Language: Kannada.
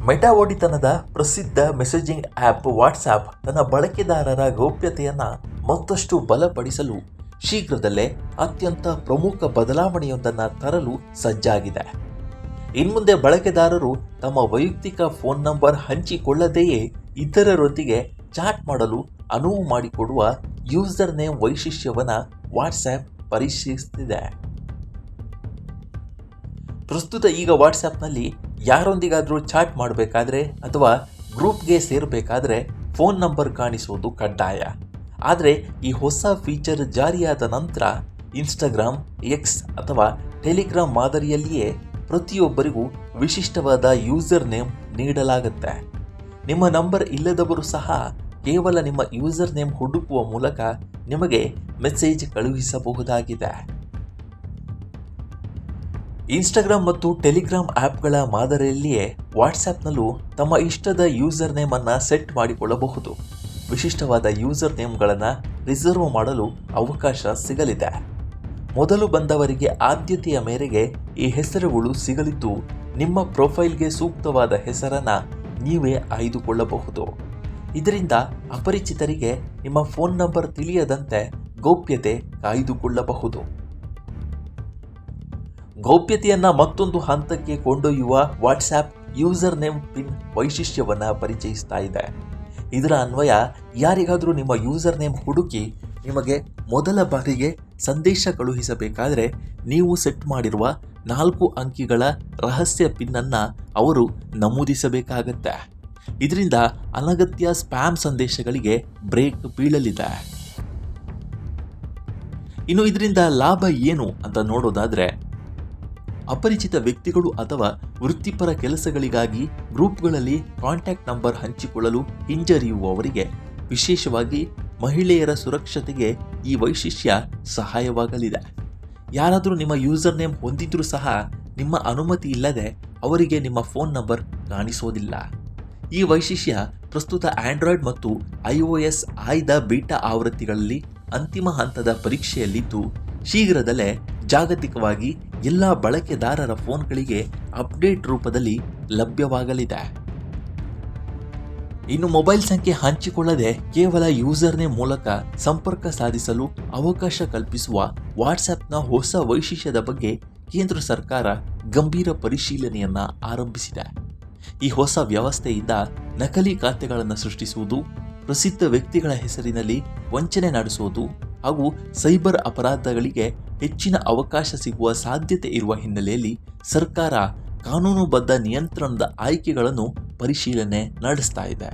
ಮೆಟಾ ಒಡೆತನದ ಪ್ರಸಿದ್ಧ ಮೆಸೇಜಿಂಗ್ ಆ್ಯಪ್ ವಾಟ್ಸಾಪ್ ತನ್ನ ಬಳಕೆದಾರರ ಗೌಪ್ಯತೆಯನ್ನು ಮತ್ತಷ್ಟು ಬಲಪಡಿಸಲು ಶೀಘ್ರದಲ್ಲೇ ಅತ್ಯಂತ ಪ್ರಮುಖ ಬದಲಾವಣೆಯೊಂದನ್ನು ತರಲು ಸಜ್ಜಾಗಿದೆ. ಇನ್ಮುಂದೆ ಬಳಕೆದಾರರು ತಮ್ಮ ವೈಯಕ್ತಿಕ ಫೋನ್ ನಂಬರ್ ಹಂಚಿಕೊಳ್ಳದೆಯೇ ಇತರರೊಂದಿಗೆ ಚಾಟ್ ಮಾಡಲು ಅನುವು ಮಾಡಿಕೊಡುವ ಯೂಸರ್ ನೇಮ್ ವೈಶಿಷ್ಟ್ಯವನ್ನು ವಾಟ್ಸಾಪ್ ಪರಿಶೀಲಿಸುತ್ತಿದೆ. ಪ್ರಸ್ತುತ ಈಗ ವಾಟ್ಸಾಪ್ನಲ್ಲಿ ಯಾರೊಂದಿಗಾದರೂ ಚಾಟ್ ಮಾಡಬೇಕಾದ್ರೆ ಅಥವಾ ಗ್ರೂಪ್ಗೆ ಸೇರಬೇಕಾದ್ರೆ ಫೋನ್ ನಂಬರ್ ಕಾಣಿಸುವುದು ಕಡ್ಡಾಯ. ಆದರೆ ಈ ಹೊಸ ಫೀಚರ್ ಜಾರಿಯಾದ ನಂತರ ಇನ್ಸ್ಟಾಗ್ರಾಮ್, ಎಕ್ಸ್ ಅಥವಾ ಟೆಲಿಗ್ರಾಮ್ ಮಾದರಿಯಲ್ಲಿಯೇ ಪ್ರತಿಯೊಬ್ಬರಿಗೂ ವಿಶಿಷ್ಟವಾದ ಯೂಸರ್ ನೇಮ್ ನೀಡಲಾಗುತ್ತೆ. ನಿಮ್ಮ ನಂಬರ್ ಇಲ್ಲದವರು ಸಹ ಕೇವಲ ನಿಮ್ಮ ಯೂಸರ್ ನೇಮ್ ಹುಡುಕುವ ಮೂಲಕ ನಿಮಗೆ ಮೆಸೇಜ್ ಕಳುಹಿಸಬಹುದಾಗಿದೆ. ಇನ್ಸ್ಟಾಗ್ರಾಮ್ ಮತ್ತು ಟೆಲಿಗ್ರಾಮ್ ಆ್ಯಪ್ಗಳ ಮಾದರಿಯಲ್ಲಿಯೇ ವಾಟ್ಸಾಪ್ನಲ್ಲೂ ತಮ್ಮ ಇಷ್ಟದ ಯೂಸರ್ ನೇಮನ್ನು ಸೆಟ್ ಮಾಡಿಕೊಳ್ಳಬಹುದು. ವಿಶಿಷ್ಟವಾದ ಯೂಸರ್ ನೇಮ್ಗಳನ್ನು ರಿಸರ್ವ್ ಮಾಡಲು ಅವಕಾಶ ಸಿಗಲಿದೆ. ಮೊದಲು ಬಂದವರಿಗೆ ಆದ್ಯತೆಯ ಮೇರೆಗೆ ಈ ಹೆಸರುಗಳು ಸಿಗಲಿದ್ದು, ನಿಮ್ಮ ಪ್ರೊಫೈಲ್ಗೆ ಸೂಕ್ತವಾದ ಹೆಸರನ್ನು ನೀವೇ ಆಯ್ದುಕೊಳ್ಳಬಹುದು. ಇದರಿಂದ ಅಪರಿಚಿತರಿಗೆ ನಿಮ್ಮ ಫೋನ್ ನಂಬರ್ ತಿಳಿಯದಂತೆ ಗೌಪ್ಯತೆ ಕಾಯ್ದುಕೊಳ್ಳಬಹುದು. ಗೌಪ್ಯತೆಯನ್ನು ಮತ್ತೊಂದು ಹಂತಕ್ಕೆ ಕೊಂಡೊಯ್ಯುವ ವಾಟ್ಸಾಪ್ ಯೂಸರ್ ನೇಮ್ ಪಿನ್ ವೈಶಿಷ್ಟ್ಯವನ್ನು ಪರಿಚಯಿಸ್ತಾ ಇದೆ. ಇದರ ಅನ್ವಯ ಯಾರಿಗಾದರೂ ನಿಮ್ಮ ಯೂಸರ್ ನೇಮ್ ಹುಡುಕಿ ನಿಮಗೆ ಮೊದಲ ಬಾರಿಗೆ ಸಂದೇಶ ಕಳುಹಿಸಬೇಕಾದರೆ ನೀವು ಸೆಟ್ ಮಾಡಿರುವ 4 ಅಂಕಿಗಳ ರಹಸ್ಯ ಪಿನ್ನನ್ನು ಅವರು ನಮೂದಿಸಬೇಕಾಗತ್ತೆ. ಇದರಿಂದ ಅನಗತ್ಯ ಸ್ಪ್ಯಾಮ್ ಸಂದೇಶಗಳಿಗೆ ಬ್ರೇಕ್ ಬೀಳಲಿದೆ. ಇನ್ನು ಇದರಿಂದ ಲಾಭ ಏನು ಅಂತ ನೋಡೋದಾದರೆ, ಅಪರಿಚಿತ ವ್ಯಕ್ತಿಗಳು ಅಥವಾ ವೃತ್ತಿಪರ ಕೆಲಸಗಳಿಗಾಗಿ ಗ್ರೂಪ್ಗಳಲ್ಲಿ ಕಾಂಟ್ಯಾಕ್ಟ್ ನಂಬರ್ ಹಂಚಿಕೊಳ್ಳಲು ಹಿಂಜರಿಯುವವರಿಗೆ, ವಿಶೇಷವಾಗಿ ಮಹಿಳೆಯರ ಸುರಕ್ಷತೆಗೆ ಈ ವೈಶಿಷ್ಟ್ಯ ಸಹಾಯವಾಗಲಿದೆ. ಯಾರಾದರೂ ನಿಮ್ಮ ಯೂಸರ್ ನೇಮ್ ಹೊಂದಿದ್ರೂ ಸಹ ನಿಮ್ಮ ಅನುಮತಿ ಇಲ್ಲದೆ ಅವರಿಗೆ ನಿಮ್ಮ ಫೋನ್ ನಂಬರ್ ಕಾಣಿಸೋದಿಲ್ಲ. ಈ ವೈಶಿಷ್ಟ್ಯ ಪ್ರಸ್ತುತ ಆಂಡ್ರಾಯ್ಡ್ ಮತ್ತು iOS ಆಯ್ದ ಬೀಟಾ ಆವೃತ್ತಿಗಳಲ್ಲಿ ಅಂತಿಮ ಹಂತದ ಪರೀಕ್ಷೆಯಲ್ಲಿದ್ದು, ಶೀಘ್ರದಲ್ಲೇ ಜಾಗತಿಕವಾಗಿ ಎಲ್ಲ ಬಳಕೆದಾರರ ಫೋನ್ಗಳಿಗೆ ಅಪ್ಡೇಟ್ ರೂಪದಲ್ಲಿ ಲಭ್ಯವಾಗಲಿದೆ. ಇನ್ನು ಮೊಬೈಲ್ ಸಂಖ್ಯೆ ಹಂಚಿಕೊಳ್ಳದೆ ಕೇವಲ ಯೂಸರ್ ನೇಮ್ ಮೂಲಕ ಸಂಪರ್ಕ ಸಾಧಿಸಲು ಅವಕಾಶ ಕಲ್ಪಿಸುವ ವಾಟ್ಸಾಪ್ನ ಹೊಸ ವೈಶಿಷ್ಟ್ಯದ ಬಗ್ಗೆ ಕೇಂದ್ರ ಸರ್ಕಾರ ಗಂಭೀರ ಪರಿಶೀಲನೆಯನ್ನ ಆರಂಭಿಸಿದೆ. ಈ ಹೊಸ ವ್ಯವಸ್ಥೆಯಿಂದ ನಕಲಿ ಖಾತೆಗಳನ್ನು ಸೃಷ್ಟಿಸುವುದು, ಪ್ರಸಿದ್ಧ ವ್ಯಕ್ತಿಗಳ ಹೆಸರಿನಲ್ಲಿ ವಂಚನೆ ನಡೆಸುವುದು ಹಾಗೂ ಸೈಬರ್ ಅಪರಾಧಗಳಿಗೆ ಹೆಚ್ಚಿನ ಅವಕಾಶ ಸಿಗುವ ಸಾಧ್ಯತೆ ಇರುವ ಹಿನ್ನೆಲೆಯಲ್ಲಿ ಸರ್ಕಾರ ಕಾನೂನುಬದ್ಧ ನಿಯಂತ್ರಣದ ಆಯ್ಕೆಗಳನ್ನು ಪರಿಶೀಲನೆ ನಡೆಸ್ತಾ ಇದೆ.